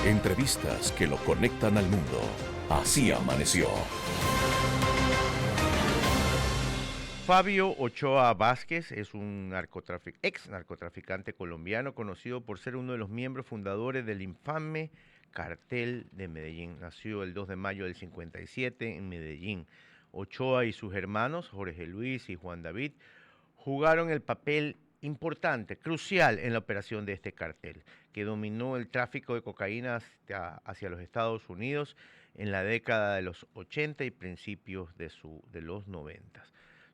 Entrevistas que lo conectan al mundo. Así amaneció. Fabio Ochoa Vázquez es un ex narcotraficante colombiano conocido por ser uno de los miembros fundadores del infame Cartel de Medellín. Nació el 2 de mayo del 57 en Medellín. Ochoa y sus hermanos, Jorge Luis y Juan David, jugaron el papel importante, crucial en la operación de este cartel, que dominó el tráfico de cocaína hacia los Estados Unidos en la década de los 80 y principios de los 90.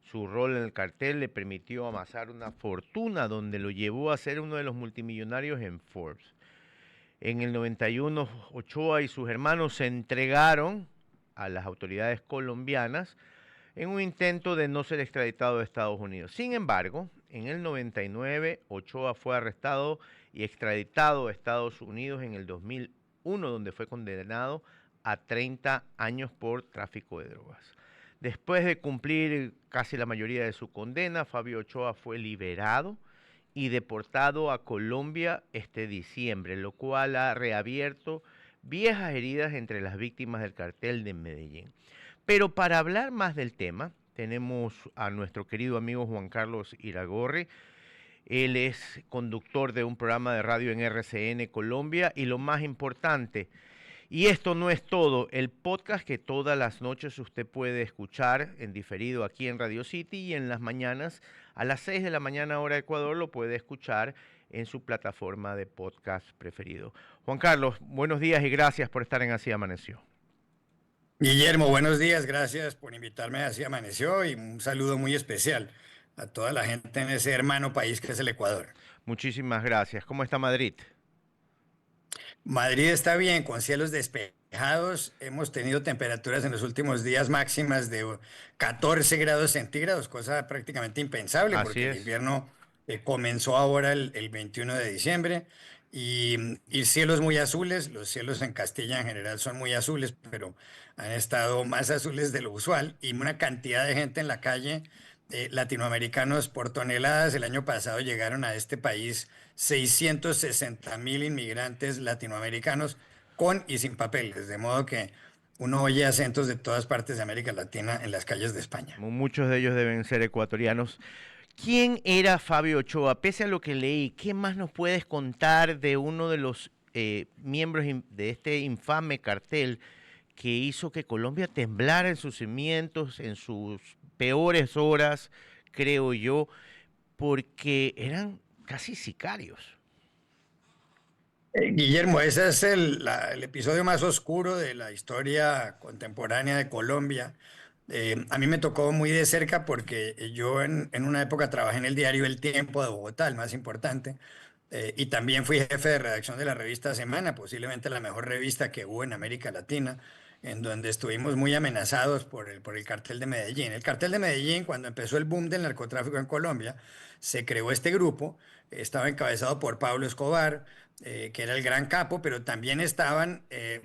Su rol en el cartel le permitió amasar una fortuna donde lo llevó a ser uno de los multimillonarios en Forbes. En el 91, Ochoa y sus hermanos se entregaron a las autoridades colombianas en un intento de no ser extraditado de Estados Unidos. Sin embargo, en el 99, Ochoa fue arrestado y extraditado a Estados Unidos en el 2001, donde fue condenado a 30 años por tráfico de drogas. Después de cumplir casi la mayoría de su condena, Fabio Ochoa fue liberado y deportado a Colombia este diciembre, lo cual ha reabierto viejas heridas entre las víctimas del cartel de Medellín. Pero para hablar más del tema, tenemos a nuestro querido amigo Juan Carlos Iragorri. Él es conductor de un programa de radio en RCN Colombia y lo más importante, y esto no es todo, el podcast que todas las noches usted puede escuchar en diferido aquí en Radio City y en las mañanas a las 6 de la mañana hora de Ecuador lo puede escuchar en su plataforma de podcast preferido. Juan Carlos, buenos días y gracias por estar en Así Amaneció. Guillermo, buenos días, gracias por invitarme a Así Amaneció y un saludo muy especial a toda la gente en ese hermano país que es el Ecuador. Muchísimas gracias. ¿Cómo está Madrid? Madrid está bien, con cielos despejados. Hemos tenido temperaturas en los últimos días máximas de 14 grados centígrados, cosa prácticamente impensable Así porque el es. invierno comenzó ahora el 21 de diciembre y cielos muy azules. Los cielos en Castilla en general son muy azules, pero han estado más azules de lo usual y una cantidad de gente en la calle. Latinoamericanos por toneladas. El año pasado llegaron a este país 660.000 inmigrantes latinoamericanos con y sin papeles, de modo que uno oye acentos de todas partes de América Latina en las calles de España. Muchos de ellos deben ser ecuatorianos. ¿Quién era Fabio Ochoa? Pese a lo que leí, ¿qué más nos puedes contar de uno de los miembros de este infame cartel que hizo que Colombia temblara en sus cimientos, en sus peores horas, creo yo, porque eran casi sicarios? Guillermo, ese es el episodio más oscuro de la historia contemporánea de Colombia. A mí me tocó muy de cerca porque yo en una época trabajé en el diario El Tiempo de Bogotá, el más importante, y también fui jefe de redacción de la revista Semana, posiblemente la mejor revista que hubo en América Latina, en donde estuvimos muy amenazados por el cartel de Medellín. El cartel de Medellín, cuando empezó el boom del narcotráfico en Colombia, se creó este grupo, estaba encabezado por Pablo Escobar, que era el gran capo, pero también estaban,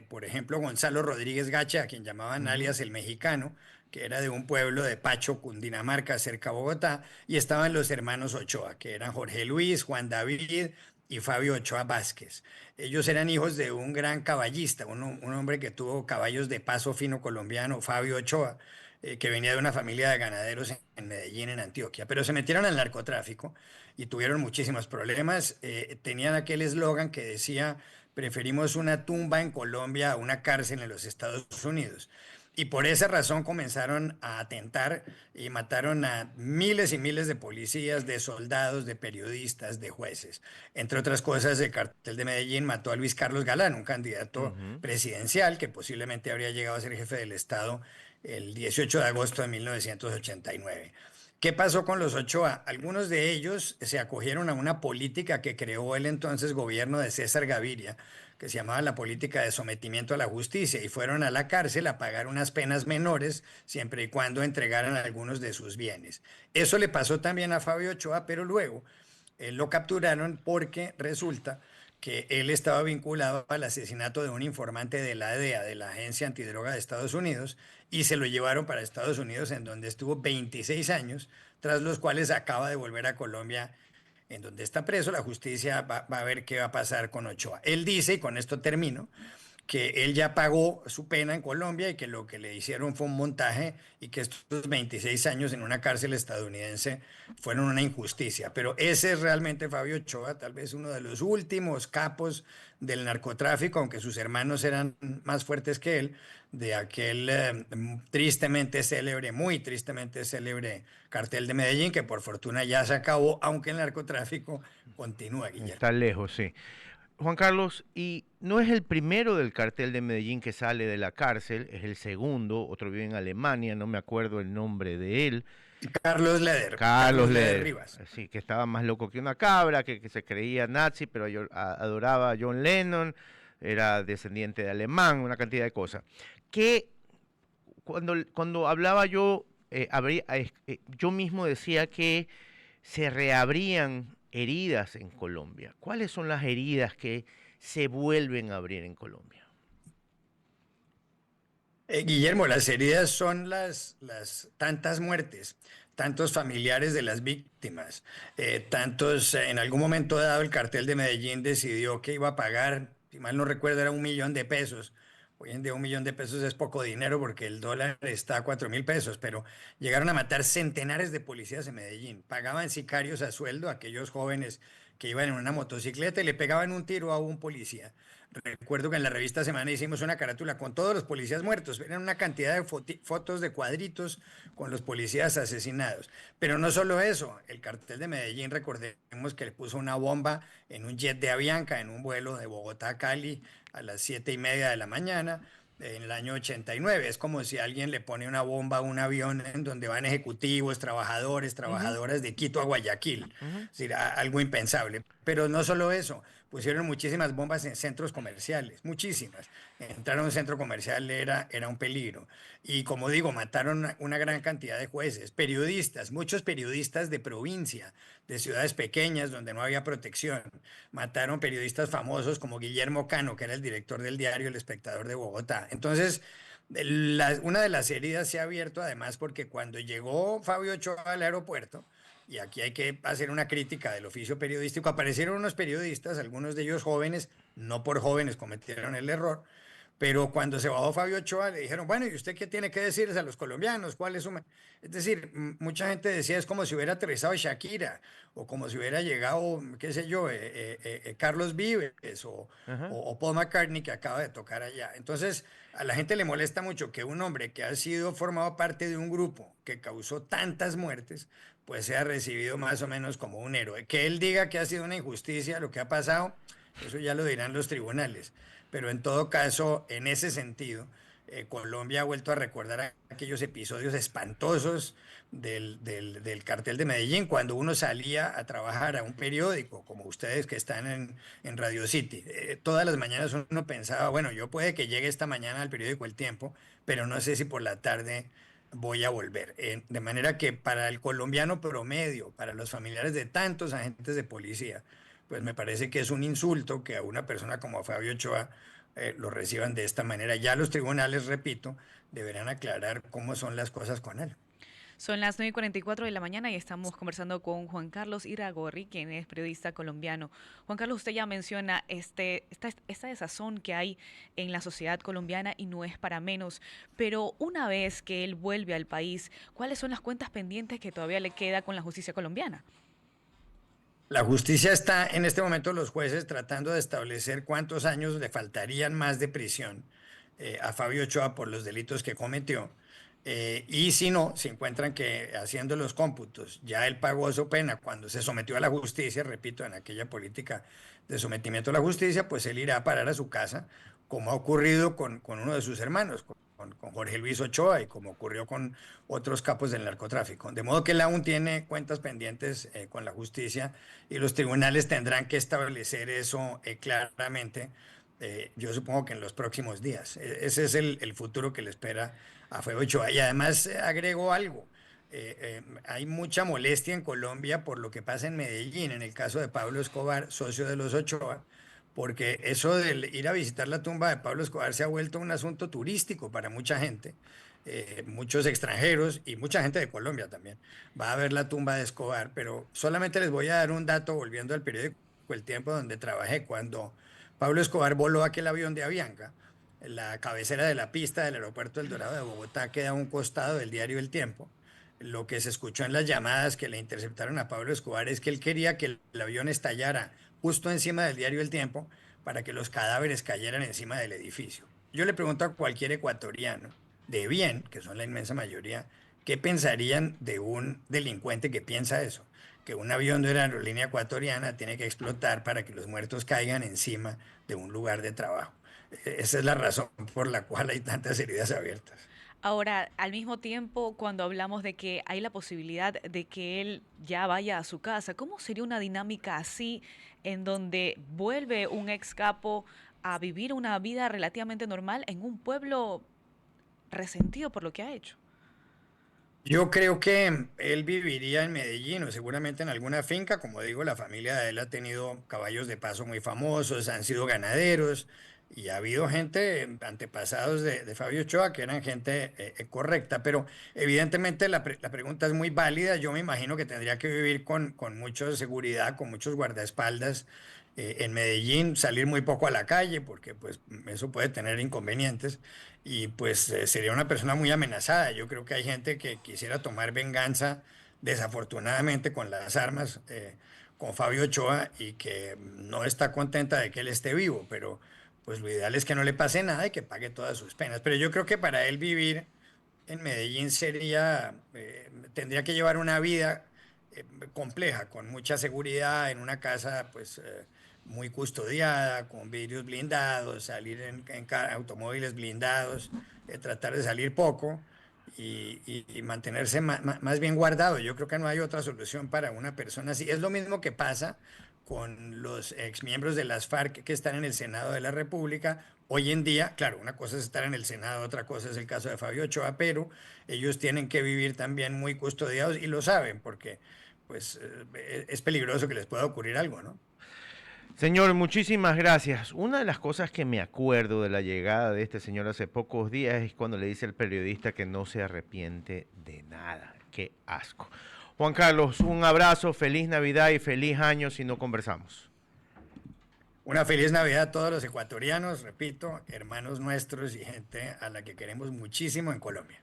por ejemplo, Gonzalo Rodríguez Gacha, a quien llamaban alias el Mexicano, que era de un pueblo de Pacho, Cundinamarca, cerca de Bogotá, y estaban los hermanos Ochoa, que eran Jorge Luis, Juan David y Fabio Ochoa Vázquez. Ellos eran hijos de un gran caballista, un hombre que tuvo caballos de paso fino colombiano, Fabio Ochoa, que venía de una familia de ganaderos en Medellín, en Antioquia, pero se metieron al narcotráfico y tuvieron muchísimos problemas. Tenían aquel eslogan que decía, preferimos una tumba en Colombia a una cárcel en los Estados Unidos. Y por esa razón comenzaron a atentar y mataron a miles y miles de policías, de soldados, de periodistas, de jueces. Entre otras cosas, el cartel de Medellín mató a Luis Carlos Galán, un candidato Ujú. presidencial que posiblemente habría llegado a ser jefe del Estado el 18 de agosto de 1989. ¿Qué pasó con los Ochoa? Algunos de ellos se acogieron a una política que creó el entonces gobierno de César Gaviria, que se llamaba la política de sometimiento a la justicia, y fueron a la cárcel a pagar unas penas menores siempre y cuando entregaran algunos de sus bienes. Eso le pasó también a Fabio Ochoa, pero luego lo capturaron porque resulta que él estaba vinculado al asesinato de un informante de la DEA, de la Agencia Antidroga de Estados Unidos, y se lo llevaron para Estados Unidos, en donde estuvo 26 años, tras los cuales acaba de volver a Colombia en donde está preso, la justicia va a ver qué va a pasar con Ochoa. Él dice, y con esto termino, que él ya pagó su pena en Colombia y que lo que le hicieron fue un montaje y que estos 26 años en una cárcel estadounidense fueron una injusticia. Pero ese es realmente Fabio Ochoa, tal vez uno de los últimos capos del narcotráfico, aunque sus hermanos eran más fuertes que él, de aquel tristemente célebre, muy tristemente célebre cartel de Medellín, que por fortuna ya se acabó, aunque el narcotráfico continúa, Guillermo. Está lejos, sí. Juan Carlos, y no es el primero del cartel de Medellín que sale de la cárcel, es el segundo, otro vive en Alemania, no me acuerdo el nombre de él, Carlos Carlos Leder Leder, Rivas. sí, que estaba más loco que una cabra, que se creía nazi, pero adoraba a John Lennon, era descendiente de alemán, una cantidad de cosas. Que cuando hablaba yo, yo mismo decía que se reabrían heridas en Colombia. ¿Cuáles son las heridas que se vuelven a abrir en Colombia? Guillermo, las heridas son las tantas muertes, tantos familiares de las víctimas, en algún momento dado el cartel de Medellín decidió que iba a pagar, si mal no recuerdo, era 1 millón de pesos. Hoy en día 1 millón de pesos es poco dinero porque el dólar está a 4.000 pesos, pero llegaron a matar centenares de policías en Medellín. Pagaban sicarios a sueldo a aquellos jóvenes que iban en una motocicleta y le pegaban un tiro a un policía. Recuerdo que en la revista Semana hicimos una carátula con todos los policías muertos. Eran una cantidad de fotos de cuadritos con los policías asesinados. Pero no solo eso, el cartel de Medellín, recordemos que le puso una bomba en un jet de Avianca, en un vuelo de Bogotá a Cali a las 7:30 de la mañana. En el año 89. Es como si alguien le pone una bomba a un avión en donde van ejecutivos, trabajadores, Ujú, trabajadoras de Quito a Guayaquil. ujú. Es decir, algo impensable. Pero no solo eso, pusieron muchísimas bombas en centros comerciales, muchísimas. Entrar a un centro comercial era un peligro. Y como digo, mataron una gran cantidad de jueces, periodistas, muchos periodistas de provincia, de ciudades pequeñas donde no había protección. Mataron periodistas famosos como Guillermo Cano, que era el director del diario El Espectador de Bogotá. Entonces, una de las heridas se ha abierto además porque cuando llegó Fabio Ochoa al aeropuerto, y aquí hay que hacer una crítica del oficio periodístico, aparecieron unos periodistas, algunos de ellos jóvenes, no por jóvenes cometieron el error, pero cuando se bajó Fabio Ochoa le dijeron, bueno, ¿y usted qué tiene que decirles a los colombianos? ¿Cuál es su...? Es decir, mucha gente decía, es como si hubiera aterrizado Shakira, o como si hubiera llegado, qué sé yo, Carlos Vives, Ajá. o Paul McCartney que acaba de tocar allá. Entonces, a la gente le molesta mucho que un hombre que ha sido formado parte de un grupo que causó tantas muertes, pues sea recibido más o menos como un héroe. Que él diga que ha sido una injusticia lo que ha pasado, eso ya lo dirán los tribunales. Pero en todo caso, en ese sentido, Colombia ha vuelto a recordar aquellos episodios espantosos del cartel de Medellín, cuando uno salía a trabajar a un periódico, como ustedes que están en Radio City. Todas las mañanas uno pensaba, bueno, yo puede que llegue esta mañana al periódico El Tiempo, pero no sé si por la tarde voy a volver. De manera que para el colombiano promedio, para los familiares de tantos agentes de policía, pues me parece que es un insulto que a una persona como Fabio Ochoa lo reciban de esta manera. Ya los tribunales, repito, deberán aclarar cómo son las cosas con él. Son las 9:44 de la mañana y estamos conversando con Juan Carlos Iragorri, quien es periodista colombiano. Juan Carlos, usted ya menciona esta desazón que hay en la sociedad colombiana y no es para menos, pero una vez que él vuelve al país, ¿cuáles son las cuentas pendientes que todavía le queda con la justicia colombiana? La justicia está en este momento, los jueces tratando de establecer cuántos años le faltarían más de prisión a Fabio Ochoa por los delitos que cometió. Y si no, si encuentran que haciendo los cómputos ya él pagó su pena cuando se sometió a la justicia, repito, en aquella política de sometimiento a la justicia, pues él irá a parar a su casa, como ha ocurrido con uno de sus hermanos, con Jorge Luis Ochoa y como ocurrió con otros capos del narcotráfico. De modo que él aún tiene cuentas pendientes con la justicia y los tribunales tendrán que establecer eso claramente. Yo supongo que en los próximos días. Ese es el futuro que le espera a Fabio Ochoa. Y además agrego algo. Hay mucha molestia en Colombia por lo que pasa en Medellín, en el caso de Pablo Escobar, socio de los Ochoa, porque eso de ir a visitar la tumba de Pablo Escobar se ha vuelto un asunto turístico para mucha gente. muchos extranjeros y mucha gente de Colombia también va a ver la tumba de Escobar, pero solamente les voy a dar un dato volviendo al periódico El Tiempo donde trabajé. Cuando Pablo Escobar voló aquel avión de Avianca, la cabecera de la pista del aeropuerto El Dorado de Bogotá queda a un costado del diario El Tiempo. Lo que se escuchó en las llamadas que le interceptaron a Pablo Escobar es que él quería que el avión estallara justo encima del diario El Tiempo para que los cadáveres cayeran encima del edificio. Yo le pregunto a cualquier ecuatoriano de bien, que son la inmensa mayoría, ¿qué pensarían de un delincuente que piensa eso? Que un avión de una aerolínea ecuatoriana tiene que explotar para que los muertos caigan encima de un lugar de trabajo. Esa es la razón por la cual hay tantas heridas abiertas. Ahora, al mismo tiempo, cuando hablamos de que hay la posibilidad de que él ya vaya a su casa, ¿cómo sería una dinámica así en donde vuelve un ex capo a vivir una vida relativamente normal en un pueblo resentido por lo que ha hecho? Yo creo que él viviría en Medellín o seguramente en alguna finca. Como digo, la familia de él ha tenido caballos de paso muy famosos, han sido ganaderos y ha habido gente, antepasados de Fabio Ochoa, que eran gente correcta. Pero evidentemente la pregunta es muy válida. Yo me imagino que tendría que vivir con mucha seguridad, con muchos guardaespaldas en Medellín, salir muy poco a la calle, porque pues eso puede tener inconvenientes y pues sería una persona muy amenazada. Yo creo que hay gente que quisiera tomar venganza, desafortunadamente, con las armas, con Fabio Ochoa y que no está contenta de que él esté vivo, pero pues lo ideal es que no le pase nada y que pague todas sus penas. Pero yo creo que para él vivir en Medellín tendría que llevar una vida compleja, con mucha seguridad, en una casa pues muy custodiada, con vidrios blindados, salir en automóviles blindados, tratar de salir poco y mantenerse más bien guardado. Yo creo que no hay otra solución para una persona así. Es lo mismo que pasa con los exmiembros de las FARC que están en el Senado de la República. Hoy en día, claro, una cosa es estar en el Senado, otra cosa es el caso de Fabio Ochoa, pero ellos tienen que vivir también muy custodiados y lo saben porque pues es peligroso que les pueda ocurrir algo, ¿no? Señor, muchísimas gracias. Una de las cosas que me acuerdo de la llegada de este señor hace pocos días es cuando le dice al periodista que no se arrepiente de nada. Qué asco. Juan Carlos, un abrazo, feliz Navidad y feliz año si no conversamos. Una feliz Navidad a todos los ecuatorianos, repito, hermanos nuestros y gente a la que queremos muchísimo en Colombia.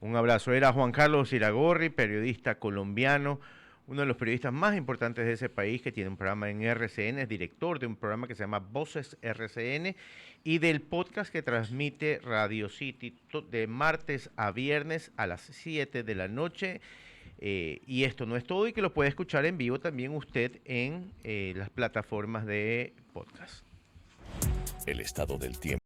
Un abrazo. Era Juan Carlos Iragorri, periodista colombiano, uno de los periodistas más importantes de ese país, que tiene un programa en RCN, es director de un programa que se llama Voces RCN y del podcast que transmite Radio City de martes a viernes a las 7 de la noche. Y esto no es todo y que lo puede escuchar en vivo también usted en las plataformas de podcast. El estado del tiempo.